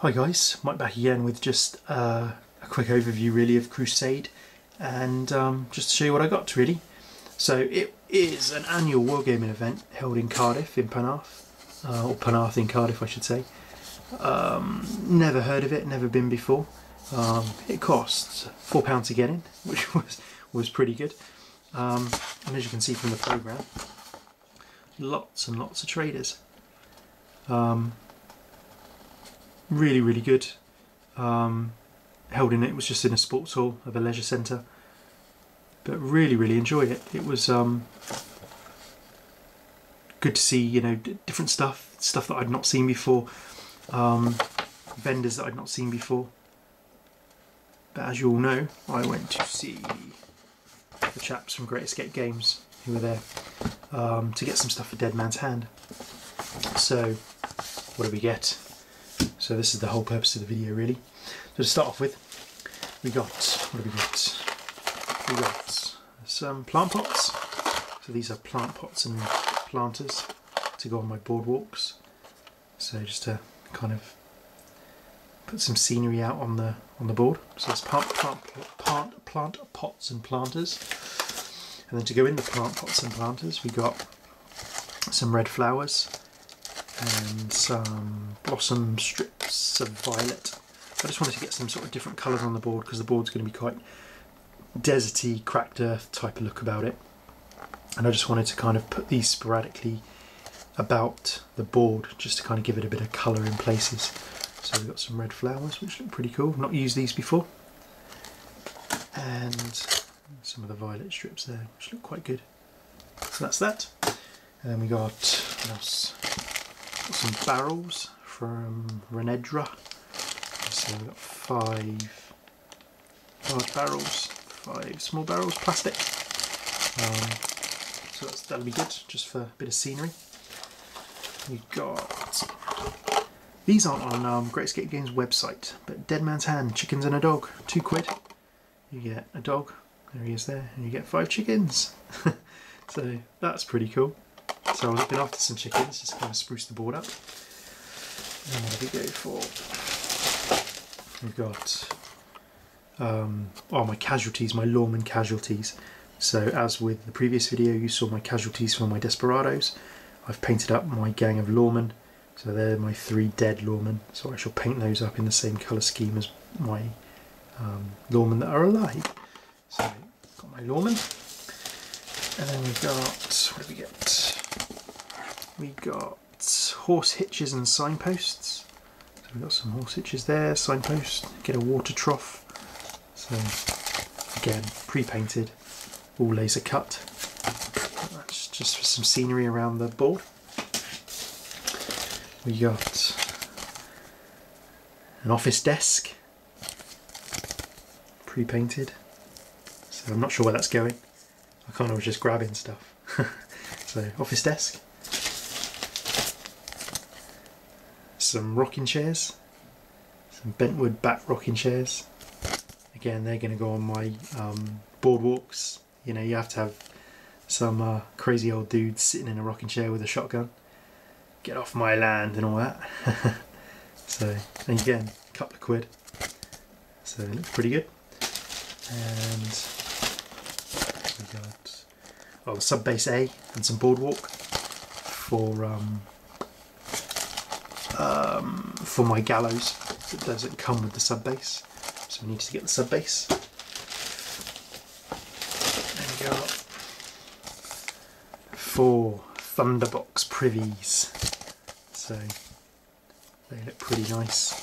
Hi guys, Mike back again with just a quick overview really of Crusade, and just to show you what I got really. So it is an annual wargaming event held in Cardiff in Penarth, or Penarth in Cardiff I should say. Never heard of it, never been before. It costs £4 to get in, which was pretty good. And as you can see from the programme, lots and lots of traders. Really good. Held in it was just in a sports hall of a leisure centre, but really enjoyed it. It was good to see, you know, different stuff that I'd not seen before, vendors that I'd not seen before. But as you all know, I went to see the chaps from Great Escape Games who were there to get some stuff for Dead Man's Hand. So what do we get? So this is the whole purpose of the video really. So to start off with, we got, what do we got? We got some plant pots. So these are plant pots and planters to go on my boardwalks. So just to kind of put some scenery out on the board. So it's plant pots and planters. And then to go in the plant pots and planters, we got some red flowers and some blossom strips of violet. I just wanted to get some sort of different colours on the board because the board's going to be quite deserty, cracked earth type of look about it. And I just wanted to kind of put these sporadically about the board just to kind of give it a bit of colour in places. So we've got some red flowers which look pretty cool. I've not used these before. And some of the violet strips there which look quite good. So that's that. And then we got, what else? Got some barrels from Renedra. So we've got 5 large barrels, 5 small barrels, plastic. So that'll be good, just for a bit of scenery. We've got, these aren't on Great Escape Games website, but Dead Man's Hand, chickens and a dog, £2. You get a dog, there he is there, and you get 5 chickens. So that's pretty cool. So I was looking after some chickens just to kind of spruce the board up. And what do we go for? We've got my casualties, my lawman casualties. So as with the previous video, you saw my casualties for my desperados. I've painted up my gang of lawmen. So they're my 3 dead lawmen. So I shall paint those up in the same colour scheme as my lawmen that are alive. So got my lawmen. And then we've got, what do we get? We got horse hitches and signposts. So we've got some horse hitches there, signpost, get a water trough. So again, pre-painted, all laser cut. That's just for some scenery around the board. We got an office desk, pre-painted. So I'm not sure where that's going. I kind of was just grabbing stuff. So office desk. Some rocking chairs, some bentwood back rocking chairs. Again, they're going to go on my boardwalks. You know, you have to have some crazy old dude sitting in a rocking chair with a shotgun. Get off my land and all that. So, and again, a couple of quid. So it looks pretty good. And we got the sub base A and some boardwalk for my gallows. It doesn't come with the sub base, so we need to get the sub base. Then we got 4 Thunderbox privies, so they look pretty nice.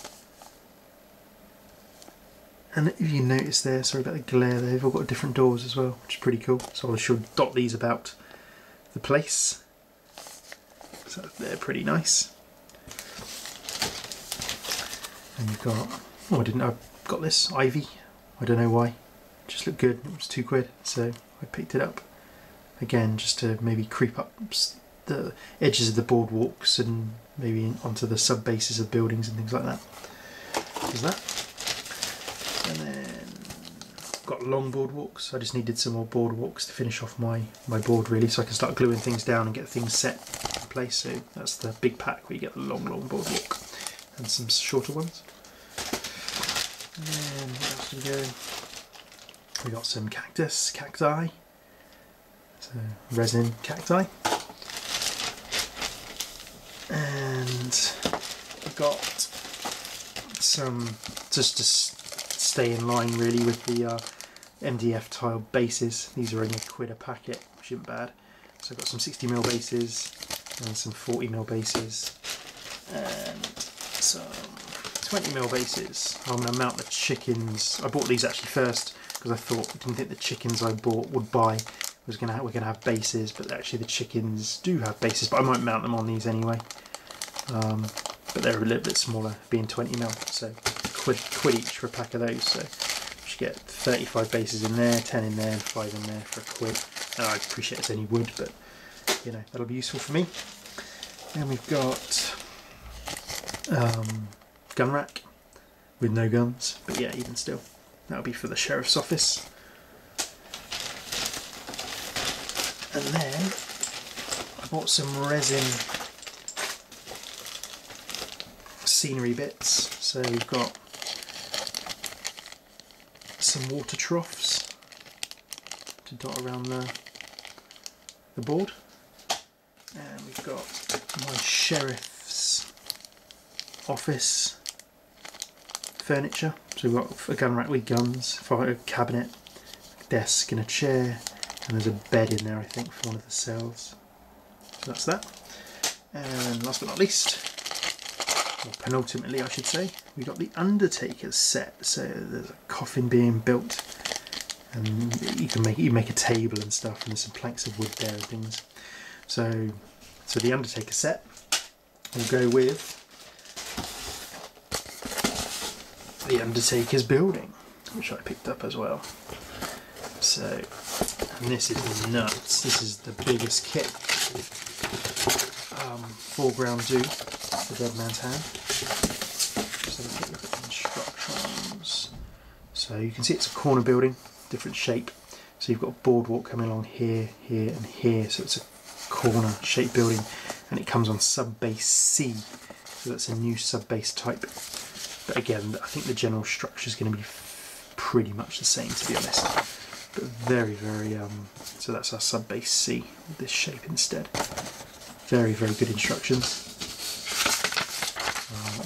And if you notice there, sorry about the glare, they've all got different doors as well, which is pretty cool. So I shall dot these about the place. So they're pretty nice. And you've got, I've got this, ivy. I don't know why. It just looked good. It was £2, so I picked it up. Again, just to maybe creep up the edges of the boardwalks and maybe onto the sub bases of buildings and things like that. There's that. And then I've got long boardwalks. I just needed some more boardwalks to finish off my board really, so I can start gluing things down and get things set in place. So that's the big pack where you get the long boardwalk. and some shorter ones. And what else did we go? We got some cacti, so resin cacti, and we got some, just to stay in line really with the MDF tile bases. These are only £1 a packet, which isn't bad. So I've got some 60mm bases and some 40mm bases and some 20mm bases. I'm going to mount the chickens. I bought these actually first because I didn't think the chickens I would buy we're going to have bases, but actually the chickens do have bases, but I might mount them on these anyway. But they're a little bit smaller, being 20mm, so quid each for a pack of those. So you should get 35 bases in there, 10 in there, and 5 in there for £1. And I appreciate it's only wood, but you know, that'll be useful for me. And we've got gun rack with no guns, but yeah, even still, that'll be for the sheriff's office. And then I bought some resin scenery bits. So we've got some water troughs to dot around the board, and we've got my sheriff's office furniture. So we've got a gun rack with guns, a cabinet, a desk and a chair, and there's a bed in there I think for one of the cells. So that's that. And last but not least, or penultimately I should say, we got the Undertaker's set. So there's a coffin being built, and you can make a table and stuff, and there's some planks of wood there and things. So the Undertaker set will go with the Undertaker's building, which I picked up as well. So, and this is nuts. This is the biggest kit. Foreground do. The Dead Man's Hand. So let's look at the instructions. So you can see it's a corner building, different shape. So you've got a boardwalk coming along here, here and here. So it's a corner shaped building, and it comes on sub-base C. So that's a new sub-base type. But again, I think the general structure is going to be pretty much the same, to be honest. But very, very, so that's our sub-base C with this shape instead. Very, very good instructions.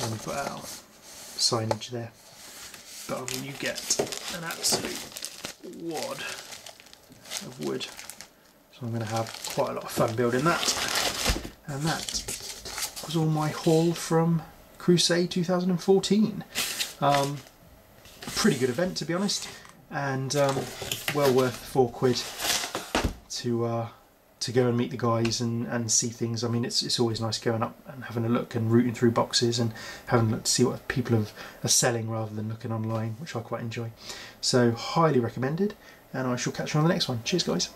And we've got our signage there. But I mean, you get an absolute wad of wood. So I'm going to have quite a lot of fun building that. And that was all my haul from Crusade 2014. Pretty good event, to be honest, and well worth £4 to go and meet the guys and see things. I mean, it's always nice going up and having a look and rooting through boxes and having a look to see what people are selling rather than looking online, which I quite enjoy. So highly recommended, and I shall catch you on the next one. Cheers guys.